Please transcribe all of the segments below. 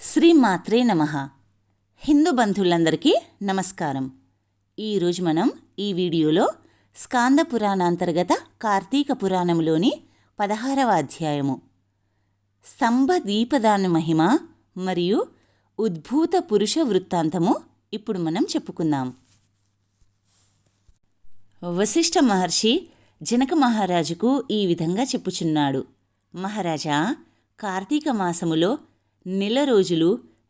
శ్రీమాత్రే నమః. హిందూ బంధువులందరికీ నమస్కారం. ఈరోజు మనం ఈ వీడియోలో స్కాంద పురాణాంతర్గత కార్తీక పురాణంలోని 16వ అధ్యాయము స్తంభ దీపదాన మహిమ మరియు ఉద్భూత పురుష వృత్తాంతము ఇప్పుడు మనం చెప్పుకుందాం. వశిష్ఠ మహర్షి జనక మహారాజుకు ఈ విధంగా చెప్పుచున్నాడు. మహారాజా, కార్తీక మాసములో నెల రోజులు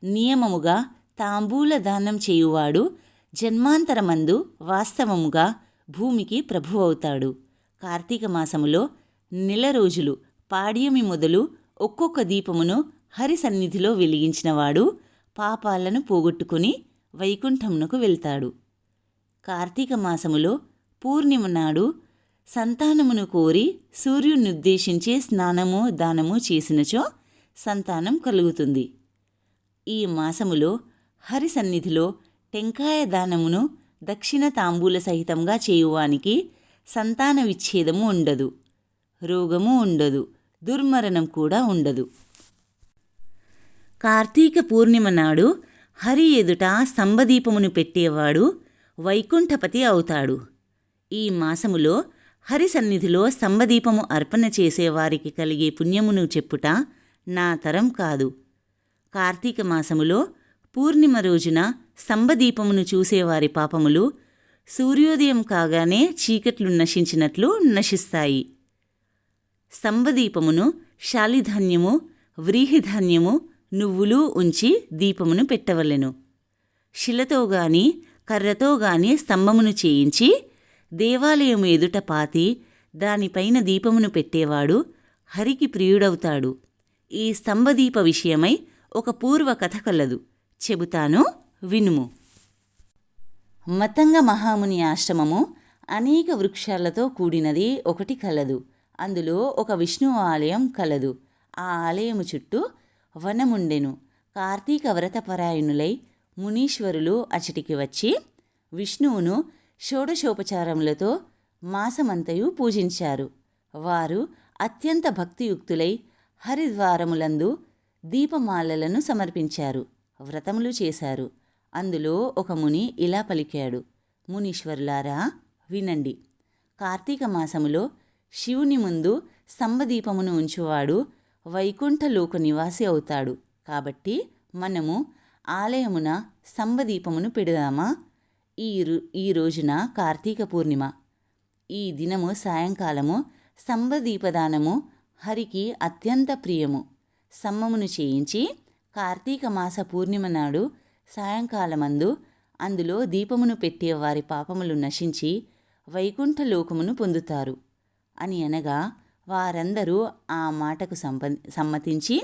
నియమముగా తాంబూల దానం చేయువాడు జన్మాంతరమందు వాస్తవముగా భూమికి ప్రభువవుతాడు. కార్తీక మాసములో నెల రోజులు పాడ్యమి మొదలు ఒక్కొక్క దీపమును హరి సన్నిధిలో వెలిగించినవాడు పాపాలను పోగొట్టుకుని వైకుంఠమునకు వెళ్తాడు. కార్తీక మాసములో పూర్ణిమ నాడు సంతానమును కోరి సూర్యునుద్దేశించి స్నానము దానము చేసినచో సంతానం కలుగుతుంది. ఈ మాసములో హరి సన్నిధిలో టెంకాయ దానమును దక్షిణ తాంబూల సహితంగా చేయువానికి సంతాన విచ్ఛేదము ఉండదు, రోగము ఉండదు, దుర్మరణం కూడా ఉండదు. కార్తీక పూర్ణిమ నాడు హరి ఎదుట స్తంభదీపమును పెట్టేవాడు వైకుంఠపతి అవుతాడు. ఈ మాసములో హరి సన్నిధిలో స్తంభదీపము అర్పణ చేసేవారికి కలిగే పుణ్యమును చెప్పుట నా తరం కాదు. కార్తీక మాసములో పూర్ణిమ రోజున స్తంభదీపమును చూసేవారి పాపములు సూర్యోదయం కాగానే చీకట్లు నశించినట్లు నశిస్తాయి. స్తంభదీపమును శాలిధాన్యము, వ్రీహిధాన్యము, నువ్వులు ఉంచి దీపమును పెట్టవలెను. శిలతో గాని కర్రతో గాని స్తంభమును చేయించి దేవాలయము ఎదుట పాతి దానిపైన దీపమును పెట్టేవాడు హరికి ప్రియుడవుతాడు. ఈ స్తంభదీప విషయమై ఒక పూర్వ కథ కలదు, చెబుతాను, వినుము. మతంగ మహాముని ఆశ్రమము అనేక వృక్షాలతో కూడినది ఒకటి కలదు. అందులో ఒక విష్ణువు ఆలయం కలదు. ఆ ఆలయము చుట్టూ వనముండెను. కార్తీక వ్రతపరాయణులై మునీశ్వరులు అచటికి వచ్చి విష్ణువును షోడశోపచారములతో మాసమంతయు పూజించారు. వారు అత్యంత భక్తియుక్తులై హరిద్వారములందు దీపమాలలను సమర్పించారు, వ్రతములు చేశారు. అందులో ఒక ముని ఇలా పలికాడు: మునీశ్వరులారా, వినండి. కార్తీక మాసములో శివుని ముందు స్తంభదీపమును ఉంచువాడు వైకుంఠలోక నివాసి అవుతాడు. కాబట్టి మనము ఆలయమున స్తంభదీపమును పెడదామా? ఈ రోజున కార్తీక పూర్ణిమ. ఈ దినము సాయంకాలము స్తంభదీపదానము హరికి అత్యంత ప్రియము. స్తంభమును చేయించి కార్తీక మాస పూర్ణిమ నాడు సాయంకాలమందు అందులో దీపమును పెట్టే వారి పాపములు నశించి వైకుంఠలోకమును పొందుతారు అని అనగా వారందరూ ఆ మాటకు సమ్మతించి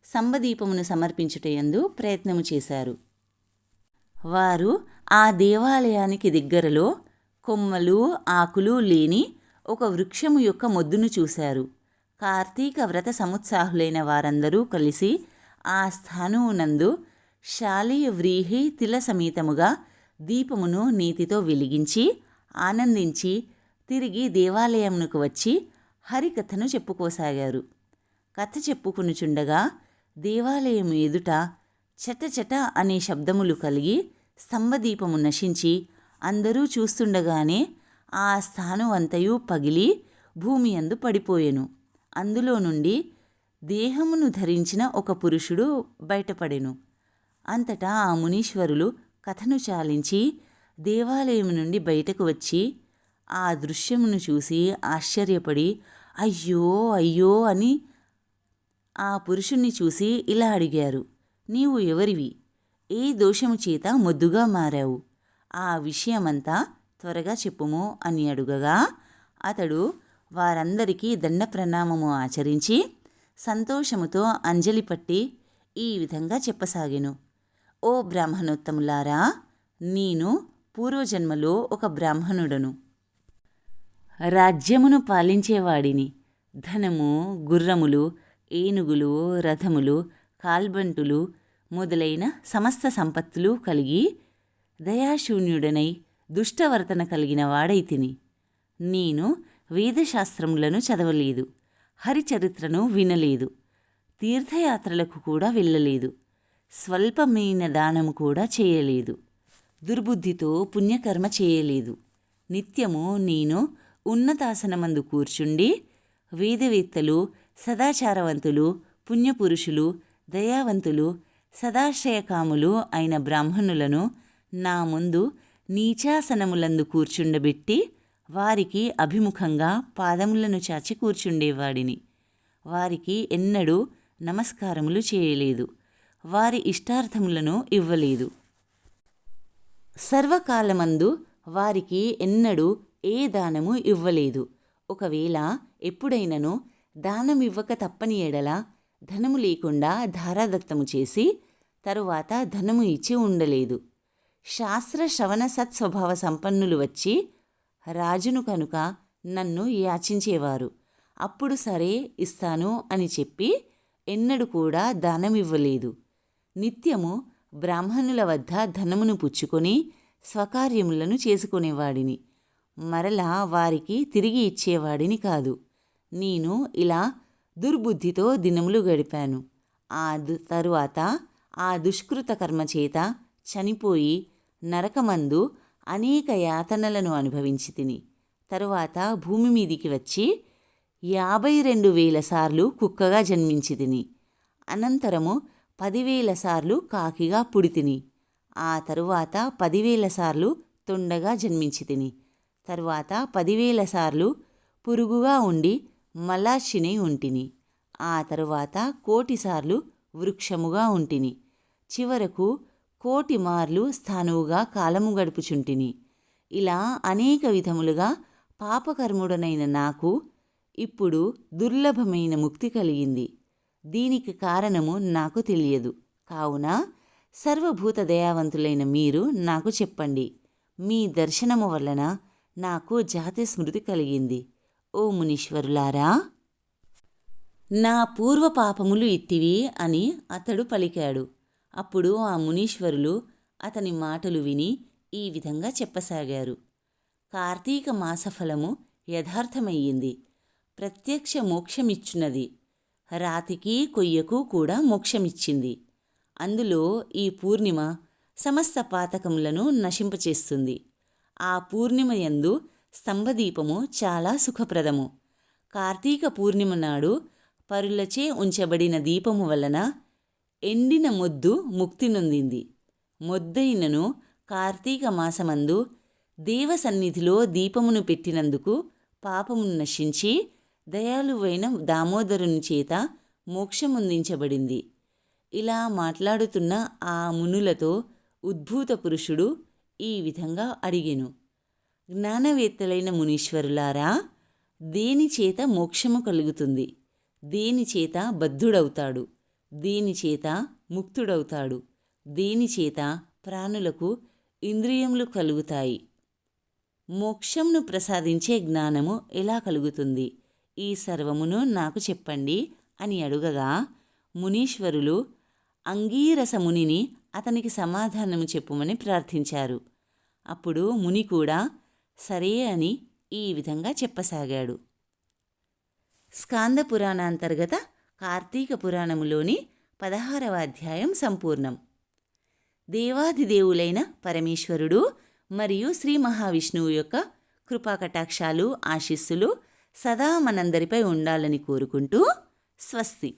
స్తంభదీపమును సమర్పించుటయందు ప్రయత్నము చేశారు. వారు ఆ దేవాలయానికి దగ్గరలో కొమ్మలు ఆకులు లేని ఒక వృక్షము యొక్క మొద్దును చూశారు. కార్తీక వ్రత సముత్సాహులైన వారందరూ కలిసి ఆ స్థానమునందు శాలి వ్రీహి తిల సమేతముగా దీపమును నీతితో వెలిగించి ఆనందించి తిరిగి దేవాలయమునకు వచ్చి హరికథను చెప్పుకోసాగారు. కథ చెప్పుకునుచుండగా దేవాలయము ఎదుట చటచట అనే శబ్దములు కలిగి స్తంభదీపము నశించి అందరూ చూస్తుండగానే ఆ స్థానం అంతయు పగిలి భూమి యందు పడిపోయెను. అందులో నుండి దేహమును ధరించిన ఒక పురుషుడు బయటపడెను. అంతటా ఆ మునీశ్వరులు కథను చాలించి దేవాలయం నుండి బయటకు వచ్చి ఆ దృశ్యమును చూసి ఆశ్చర్యపడి అయ్యో అయ్యో అని ఆ పురుషుణ్ణి చూసి ఇలా అడిగారు: నీవు ఎవరివి? ఏ దోషము చేత మొద్దుగా మారావు? ఆ విషయమంతా త్వరగా చెప్పుము అని అడుగగా అతడు వారందరికీ దండ ప్రణామము ఆచరించి సంతోషముతో అంజలి పట్టి ఈ విధంగా చెప్పసాగెను: ఓ బ్రాహ్మణోత్తములారా, నేను పూర్వజన్మలో ఒక బ్రాహ్మణుడను. రాజ్యమును పాలించేవాడిని. ధనము, గుర్రములు, ఏనుగులు, రథములు, కాల్బంటులు మొదలైన సమస్త సంపత్తులు కలిగి దయాశూన్యుడనై దుష్టవర్తన కలిగిన వాడైతిని. నేను వేదశాస్త్రములను చదవలేదు, హరిచరిత్రను వినలేదు, తీర్థయాత్రలకు కూడా వెళ్ళలేదు. స్వల్పమైన దానము కూడా చేయలేదు. దుర్బుద్ధితో పుణ్యకర్మ చేయలేదు. నిత్యము నేను ఉన్నతాసనమందు కూర్చుండి వేదవేత్తలు, సదాచారవంతులు, పుణ్యపురుషులు, దయావంతులు, సదాశ్రయకాములు అయిన బ్రాహ్మణులను నా ముందు నీచాసనములందు కూర్చుండబెట్టి వారికి అభిముఖంగా పాదములను చాచి కూర్చుండేవాడిని. వారికి ఎన్నడూ నమస్కారములు చేయలేదు. వారి ఇష్టార్థములను ఇవ్వలేదు. సర్వకాలమందు వారికి ఎన్నడూ ఏ దానము ఇవ్వలేదు. ఒకవేళ ఎప్పుడైనను దానమివ్వక తప్పని ఎడల ధనము లేకుండా ధారాదత్తము చేసి తరువాత ధనము ఇచ్చి ఉండలేదు. శాస్త్ర శ్రవణ సత్స్వభావ సంపన్నులు వచ్చి రాజును కనుక నన్ను యాచించేవారు. అప్పుడు సరే ఇస్తాను అని చెప్పి ఎన్నడూ కూడా దానమివ్వలేదు. నిత్యము బ్రాహ్మణుల వద్ద ధనమును పుచ్చుకొని స్వకార్యములను చేసుకునేవాడిని. మరలా వారికి తిరిగి ఇచ్చేవాడిని కాదు. నేను ఇలా దుర్బుద్ధితో దినములు గడిపాను. తరువాత ఆ దుష్కృత కర్మ చేత చనిపోయి నరకమందు అనేక యాతనలను అనుభవించి తిని తరువాత భూమి మీదికి వచ్చి 52,000 సార్లు కుక్కగా జన్మించి తిని అనంతరము 10,000 సార్లు కాకిగా పుడితిని. ఆ తరువాత 10,000 సార్లు తొండగా జన్మించి తిని తరువాత 10,000 సార్లు పురుగుగా ఉండి మలార్షినై ఉంటిని. ఆ తరువాత 1,000,000 సార్లు వృక్షముగా ఉంటిని. చివరకు 1,000,000 మార్లు స్థానువుగా కాలము గడుపుచుంటిని. ఇలా అనేక విధములుగా పాపకర్ముడనైన నాకు ఇప్పుడు దుర్లభమైన ముక్తి కలిగింది. దీనికి కారణము నాకు తెలియదు. కావున సర్వభూత దయావంతులైన మీరు నాకు చెప్పండి. మీ దర్శనము వలన నాకు జాతి స్మృతి కలిగింది. ఓ మునీశ్వరులారా, నా పూర్వ పాపములు ఇట్టివి అని అతడు పలికాడు. అప్పుడు ఆ మునీశ్వరులు అతని మాటలు విని ఈ విధంగా చెప్పసాగారు. కార్తీక మాసఫలము యథార్థమయ్యింది. ప్రత్యక్ష మోక్షమిచ్చున్నది. రాతికి కొయ్యకు కూడా మోక్షమిచ్చింది. అందులో ఈ పూర్ణిమ సమస్త పాతకములను నశింపచేస్తుంది. ఆ పూర్ణిమ యందు స్తంభదీపము చాలా సుఖప్రదము. కార్తీక పూర్ణిమ నాడు పరులచే ఉంచబడిన దీపము వలన ఎండిన మొద్దు ముక్తి నొందింది. మొద్దైనను కార్తీక మాసమందు దేవ సన్నిధిలో దీపమును పెట్టినందుకు పాపమును నశించి దయాళువైన దామోదరుని చేత మోక్షముందించబడింది. ఇలా మాట్లాడుతున్న ఆ మునులతో ఉద్భూత పురుషుడు ఈ విధంగా అడిగెను. జ్ఞానవేత్తలైన మునీశ్వరులారా, దేనిచేత మోక్షము కలుగుతుంది? దేనిచేత బద్ధుడవుతాడు? దేనిచేత ముక్తుడవుతాడు? దేనిచేత ప్రాణులకు ఇంద్రియములు కలుగుతాయి? మోక్షమును ప్రసాదించే జ్ఞానము ఎలా కలుగుతుంది? ఈ సర్వమును నాకు చెప్పండి అని అడుగగా మునీశ్వరులు అంగీరస మునిని అతనికి సమాధానము చెప్పుమని ప్రార్థించారు. అప్పుడు ముని కూడా సరే అని ఈ విధంగా చెప్పసాగాడు. స్కాంద పురాణాంతర్గత కార్తీక పురాణములోని 16వ అధ్యాయం సంపూర్ణం. దేవాదిదేవులైన పరమేశ్వరుడు మరియు శ్రీ మహావిష్ణువు యొక్క కృపాకటాక్షాలు, ఆశీస్సులు సదా మనందరిపై ఉండాలని కోరుకుంటూ స్వస్తి.